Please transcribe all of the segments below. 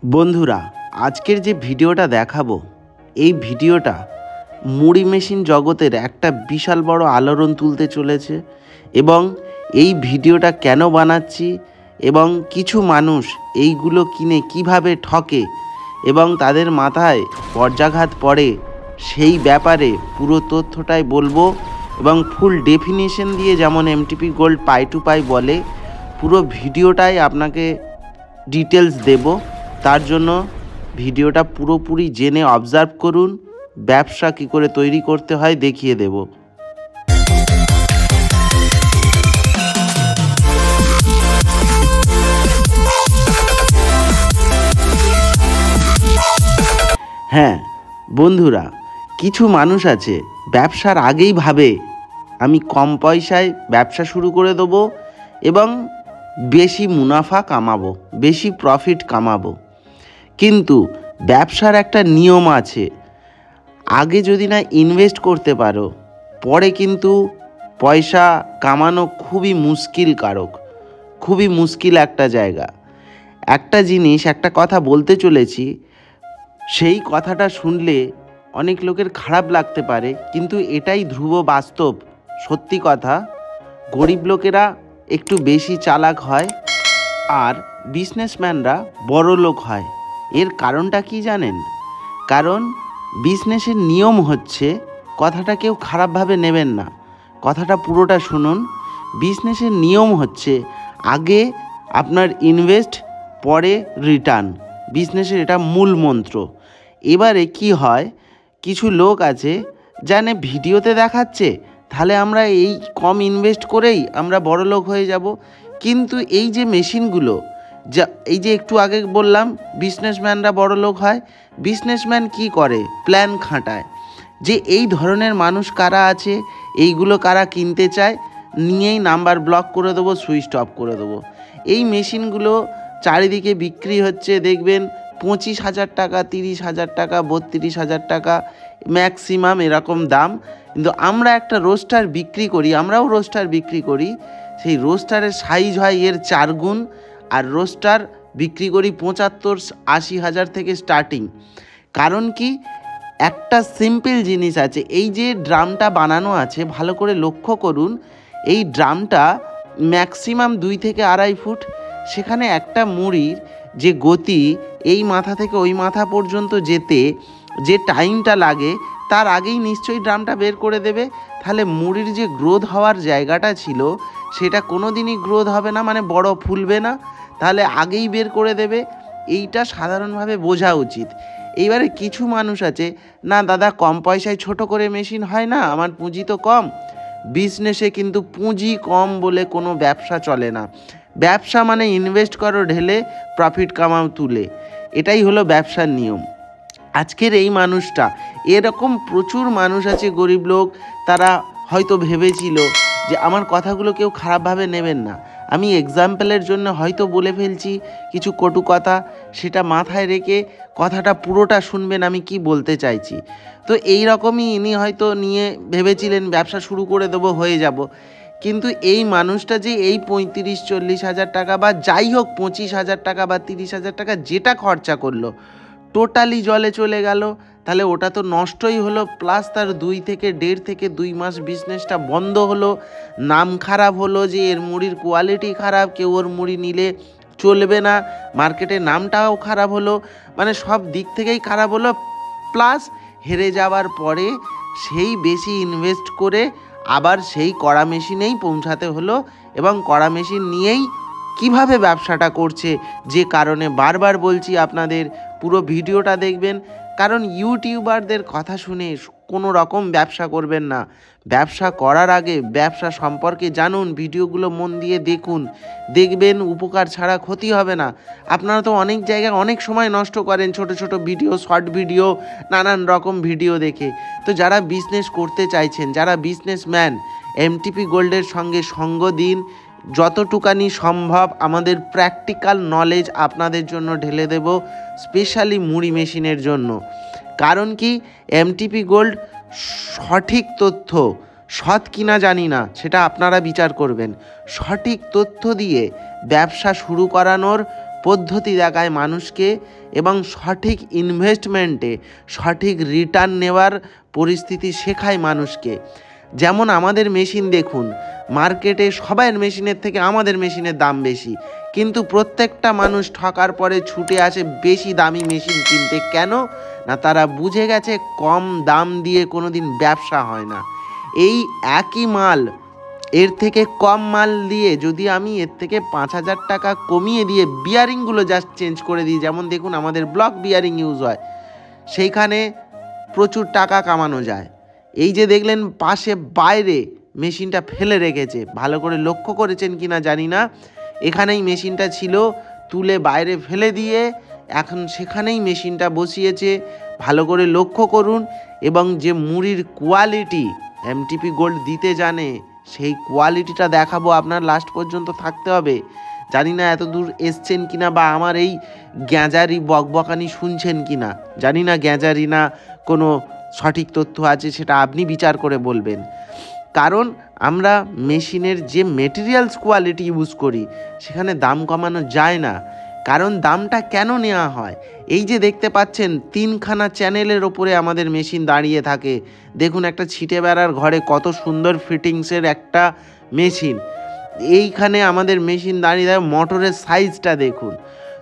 বন্ধুরা, আজকের যে ভিডিওটা দেখাবো এই ভিডিওটা মুড়ি মেশিন জগতের একটা বিশাল বড় আলোড়ন তুলতে চলেছে। এবং এই ভিডিওটা কেন বানাচ্ছি এবং কিছু মানুষ এইগুলো কিনে কিভাবে ঠকে এবং তাদের মাথায় বজ্রাঘাত পড়ে সেই ব্যাপারে পুরো তথ্যটাই বলবো। এবং ফুল ডেফিনিশন দিয়ে, যেমন এমটিপি গোল্ড পাই টু পাই বলে, পুরো ভিডিওটাই আপনাকে ডিটেলস দেব। তার জন্য ভিডিওটা পুরোপুরি জেনে অবজার্ভ করুন। ব্যবসা কী করে তৈরি করতে হয় দেখিয়ে দেব। হ্যাঁ বন্ধুরা, কিছু মানুষ আছে ব্যবসার আগেই ভাবে আমি কম পয়সায় ব্যবসা শুরু করে দেবো এবং বেশি মুনাফা কামাবো, বেশি প্রফিট কামাবো। কিন্তু ব্যবসার একটা নিয়ম আছে, আগে যদি না ইনভেস্ট করতে পারো পরে কিন্তু পয়সা কামানো খুবই মুশকিল একটা জায়গা। একটা জিনিস, একটা কথা বলতে চলেছি, সেই কথাটা শুনলে অনেক লোকের খারাপ লাগতে পারে, কিন্তু এটাই ধ্রুব বাস্তব সত্যি কথা। গরিব লোকেরা একটু বেশি চালাক হয় আর বিজনেসম্যানরা বড় লোক হয়। এর কারণটা কি জানেন? কারণ বিজনেসের নিয়ম হচ্ছে, কথাটা কেউ খারাপভাবে নেবেন না, কথাটা পুরোটা শুনুন। বিজনেসের নিয়ম হচ্ছে আগে আপনার ইনভেস্ট, পরে রিটার্ন। বিজনেসের এটা মূল মন্ত্র। এবারে কি হয়, কিছু লোক আছে জানে ভিডিওতে দেখাচ্ছে তাহলে আমরা এই কম ইনভেস্ট করেই আমরা বড় লোক হয়ে যাব। কিন্তু এই যে মেশিনগুলো, যা এই যে একটু আগে বললাম বিজনেসম্যানরা বড় লোক হয়, বিজনেসম্যান কি করে? প্ল্যান খাটায় যে এই ধরনের মানুষ কারা আছে, এইগুলো কারা কিনতে চায়, নিয়েই নাম্বার ব্লক করে দেবো, সুইচ অফ করে দেবো। এই মেশিনগুলো চারিদিকে বিক্রি হচ্ছে, দেখবেন 25,000 টাকা, 30,000 টাকা, 32,000 টাকা ম্যাক্সিমাম এরকম দাম। কিন্তু আমরা একটা রোস্টার বিক্রি করি, আমরাও রোস্টার বিক্রি করি, সেই রোস্টারের সাইজ হয় এর 4 গুণ। আর রোস্টার বিক্রি করি 75-80 হাজার থেকে স্টার্টিং। কারণ কি, একটা সিম্পল জিনিস আছে, এই যে ড্রামটা বানানো আছে ভালো করে লক্ষ্য করুন, এই ড্রামটা ম্যাক্সিমাম 2 থেকে 2.5 ফুট। সেখানে একটা মুড়ির যে গতি এই মাথা থেকে ওই মাথা পর্যন্ত যেতে যে টাইমটা লাগে, তার আগেই নিশ্চয়ই ড্রামটা বের করে দেবে। তাহলে মুড়ির যে গ্রোথ হওয়ার জায়গাটা ছিল সেটা কোনো দিনই গ্রোথ হবে না, মানে বড় ফুলবে না, তাহলে আগেই বের করে দেবে। এইটা সাধারণভাবে বোঝা উচিত। এইবারে কিছু মানুষ আছে, না দাদা কম পয়সায় ছোট করে মেশিন হয় না, আমার পুঁজি তো কম। বিজনেসে কিন্তু পুঁজি কম বলে কোনো ব্যবসা চলে না। ব্যবসা মানে ইনভেস্ট করো ঢেলে, প্রফিট কামাও তুলে, এটাই হলো ব্যবসার নিয়ম। আজকের এই মানুষটা, এরকম প্রচুর মানুষ আছে গরিব লোক, তারা হয়তো ভেবেছিল যে আমার কথাগুলো কেউ খারাপভাবে নেবেন না, আমি এক্সাম্পলের জন্য হয়তো বলে ফেলছি কিছু কটু কথা, সেটা মাথায় রেখে কথাটা পুরোটা শুনবেন আমি কি বলতে চাইছি। তো এই রকমই ইনি হয়তো নিয়ে ভেবেছিলেন ব্যবসা শুরু করে দেবো, হয়ে যাব। কিন্তু এই মানুষটা যে এই 35-40 হাজার টাকা বা যাই হোক 25,000 টাকা বা 30,000 টাকা যেটা খরচা করলো, টোটালি জলে চলে গেল, তাহলে ওটা তো নষ্টই হলো। প্লাস তার 1.5 থেকে 2 মাস বিজনেসটা বন্ধ হলো, নাম খারাপ হলো যে এর মুড়ির কোয়ালিটি খারাপ, কেউ ওর মুড়ি নিলে চলবে না, মার্কেটে নামটাও খারাপ হলো, মানে সব দিক থেকেই খারাপ হলো। প্লাস হেরে যাওয়ার পরে সেই বেশি ইনভেস্ট করে আবার সেই কড়া মেশিনেই পৌঁছাতে হলো। এবং কড়া মেশিন নিয়েই কিভাবে ব্যবসাটা করছে, যে কারণে বারবার বলছি আপনাদের পুরো ভিডিওটা দেখবেন। কারণ ইউটিউবারদের কথা শুনে কোনো রকম ব্যবসা করবেন না। ব্যবসা করার আগে ব্যবসা সম্পর্কে জানুন, ভিডিওগুলো মন দিয়ে দেখুন, দেখবেন উপকার ছাড়া ক্ষতি হবে না। আপনারা তো অনেক জায়গায় অনেক সময় নষ্ট করেন ছোট ছোট ভিডিও, শর্ট ভিডিও, নানান রকম ভিডিও দেখে। তো যারা বিজনেস করতে চাইছেন, যারা বিজনেসম্যান, এমটিপি গোল্ডের সঙ্গে সঙ্গ দিন। যতটুকানি সম্ভব আমাদের প্র্যাকটিক্যাল নলেজ আপনাদের জন্য ঢেলে দেব, স্পেশালি মুড়ি মেশিনের জন্য। কারণ কি, এমটিপি গোল্ড সঠিক তথ্য, সৎ কিনা জানি না, সেটা আপনারা বিচার করবেন, সঠিক তথ্য দিয়ে ব্যবসা শুরু করানোর পদ্ধতি দেখায় মানুষকে এবং সঠিক ইনভেস্টমেন্টে সঠিক রিটার্ন নেওয়ার পরিস্থিতি শেখায় মানুষকে। যেমন আমাদের মেশিন দেখুন, মার্কেটে সবাইয়ের মেশিনের থেকে আমাদের মেশিনের দাম বেশি, কিন্তু প্রত্যেকটা মানুষ ঠকার পরে ছুটে আসে বেশি দামি মেশিন কিনতে। কেন না, তারা বুঝে গেছে কম দাম দিয়ে কোনো দিন ব্যবসা হয় না। এই একই মাল এর থেকে কম মাল দিয়ে যদি আমি এর থেকে 5,000 টাকা কমিয়ে দিয়ে বিয়ারিংগুলো জাস্ট চেঞ্জ করে দিই, যেমন দেখুন আমাদের ব্লক বিয়ারিং ইউজ হয়, সেইখানে প্রচুর টাকা কামানো যায়। এই যে দেখলেন পাশে বাইরে মেশিনটা ফেলে রেখেছে, ভালো করে লক্ষ্য করেছেন কি না জানি না, এখানেই মেশিনটা ছিল, তুলে বাইরে ফেলে দিয়ে এখন সেখানেই মেশিনটা বসিয়েছে। ভালো করে লক্ষ্য করুন। এবং যে মুড়ির কোয়ালিটি এমটিপি গোল্ড দিতে জানে, সেই কোয়ালিটিটা দেখাবো, আপনার লাস্ট পর্যন্ত থাকতে হবে। জানি না এত দূর এসছেন কিনা বা আমার এই গ্যাঁজারি বকবকানি শুনছেন কিনা, জানি না গ্যাঁজারি না কোনো সঠিক তথ্য আছে, সেটা আপনি বিচার করে বলবেন। কারণ আমরা মেশিনের যে মেটেরিয়ালস কোয়ালিটি ইউজ করি সেখানে দাম কমানো যায় না। কারণ দামটা কেন নেওয়া হয়, এই যে দেখতে পাচ্ছেন 3খানা চ্যানেলের ওপরে আমাদের মেশিন দাঁড়িয়ে থাকে। দেখুন একটা ছিটে বেড়ার ঘরে কত সুন্দর ফিটিংসের একটা মেশিন, এইখানে আমাদের মেশিন দাঁড়িয়ে থাকে, মোটরের সাইজটা দেখুন।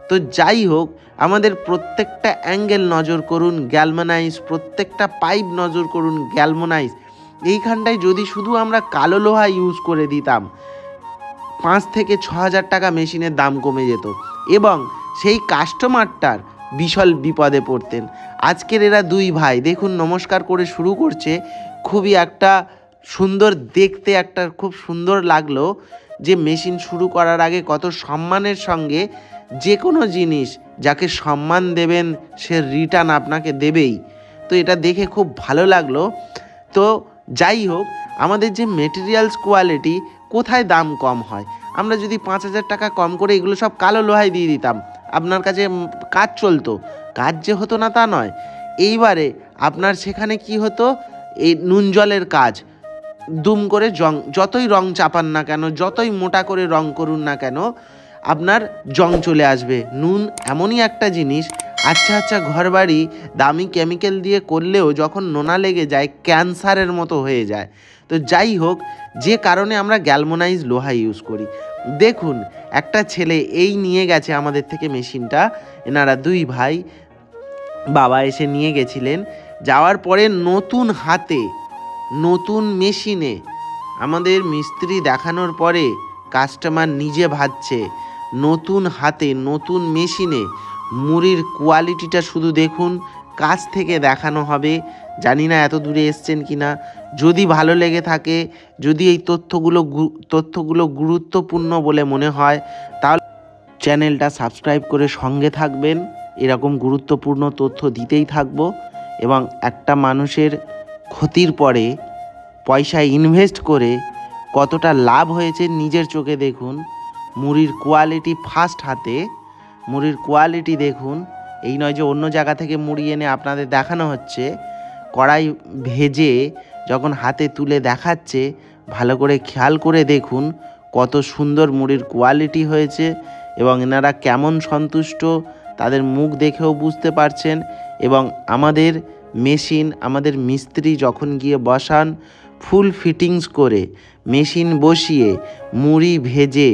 তো যাই হোক, আমাদের প্রত্যেকটা অ্যাঙ্গেল নজর করুন গ্যালভানাইজ, প্রত্যেকটা পাইপ নজর করুন গ্যালভানাইজ। এইখানটায় যদি শুধু আমরা কালো লোহা ইউজ করে দিতাম 5 থেকে 6,000 টাকা মেশিনের দাম কমে যেত এবং সেই কাস্টমারটার বিশাল বিপদে পড়তেন। আজকের এরা দুই ভাই দেখুন নমস্কার করে শুরু করছে, খুবই একটা সুন্দর দেখতে, একটা খুব সুন্দর লাগলো যে মেশিন শুরু করার আগে কত সম্মানের সঙ্গে যে কোনো জিনিস যাকে সম্মান দেবেন সে রিটার্ন আপনাকে দেবেই। তো এটা দেখে খুব ভালো লাগলো। তো যাই হোক, আমাদের যে মেটেরিয়ালস কোয়ালিটি কোথায় দাম কম হয়, আমরা যদি 5,000 টাকা কম করে এগুলো সব কালো লোহায় দিয়ে দিতাম, আপনার কাছে কাজ চলতো, কাজ যে হতো না তা নয়। এইবারে আপনার সেখানে কি হতো, এই নুন জলের কাজ দুম করে যতই রং চাপান না কেন, যতই মোটা করে রং করুন না কেন, আপনার জং চলে আসবে। নুন এমনই একটা জিনিস, আচ্ছা ঘরবাড়ি দামি কেমিক্যাল দিয়ে করলেও যখন নোনা লেগে যায় ক্যান্সারের মতো হয়ে যায়। তো যাই হোক, যে কারণে আমরা গ্যালভানাইজ লোহা ইউজ করি। দেখুন একটা ছেলে এই নিয়ে গেছে আমাদের থেকে মেশিনটা, এনারা দুই ভাই, বাবা এসে নিয়ে গেছিলেন, যাওয়ার পরে নতুন হাতে নতুন মেশিনে আমাদের মিস্ত্রি দেখানোর পরে কাস্টমার নিজে ভাবছে নতুন হাতে নতুন মেশিনে মুড়ির কোয়ালিটিটা শুধু দেখুন, কাছ থেকে দেখানো হবে। জানি না এত দূরে এসছেন কি না, যদি ভালো লেগে থাকে, যদি এই তথ্যগুলো গুরুত্বপূর্ণ বলে মনে হয়, তাহলে চ্যানেলটা সাবস্ক্রাইব করে সঙ্গে থাকবেন। এরকম গুরুত্বপূর্ণ তথ্য দিতেই থাকবো। এবং একটা মানুষের ক্ষতির পরে পয়সা ইনভেস্ট করে কতটা লাভ হয়েছে নিজের চোখে দেখুন। মুড়ির কোয়ালিটি ফার্স্ট হাতে, মুড়ির কোয়ালিটি দেখুন। এই নয় যে অন্য জায়গা থেকে মুড়ি এনে আপনাদের দেখানো হচ্ছে, কড়াই ভেজে যখন হাতে তুলে দেখাচ্ছে, ভালো করে খেয়াল করে দেখুন কত সুন্দর মুড়ির কোয়ালিটি হয়েছে এবং এনারা কেমন সন্তুষ্ট তাদের মুখ দেখেও বুঝতে পারছেন। এবং আমাদের মেশিন, আমাদের মিস্ত্রি যখন গিয়ে বসান, ফুল ফিটিংস করে মেশিন বসিয়ে মুড়ি ভেজে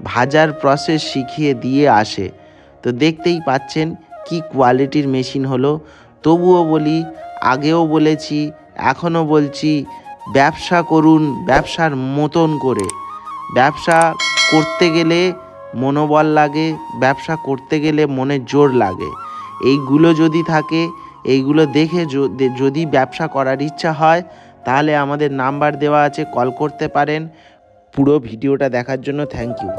ভাজার প্রসেস শিখিয়ে দিয়ে আসে। তো দেখতেই পাচ্ছেন কি কোয়ালিটির মেশিন হলো। তবুও বলি, আগেও বলেছি, এখনও বলছি, ব্যবসা করুন ব্যবসার মতন করে। ব্যবসা করতে গেলে মনোবল লাগে, ব্যবসা করতে গেলে মনে জোর লাগে। এইগুলো যদি থাকে, এইগুলো দেখে যদি ব্যবসা করার ইচ্ছা হয়, তাহলে আমাদের নাম্বার দেওয়া আছে, কল করতে পারেন। পুরো ভিডিওটা দেখার জন্য থ্যাংক ইউ।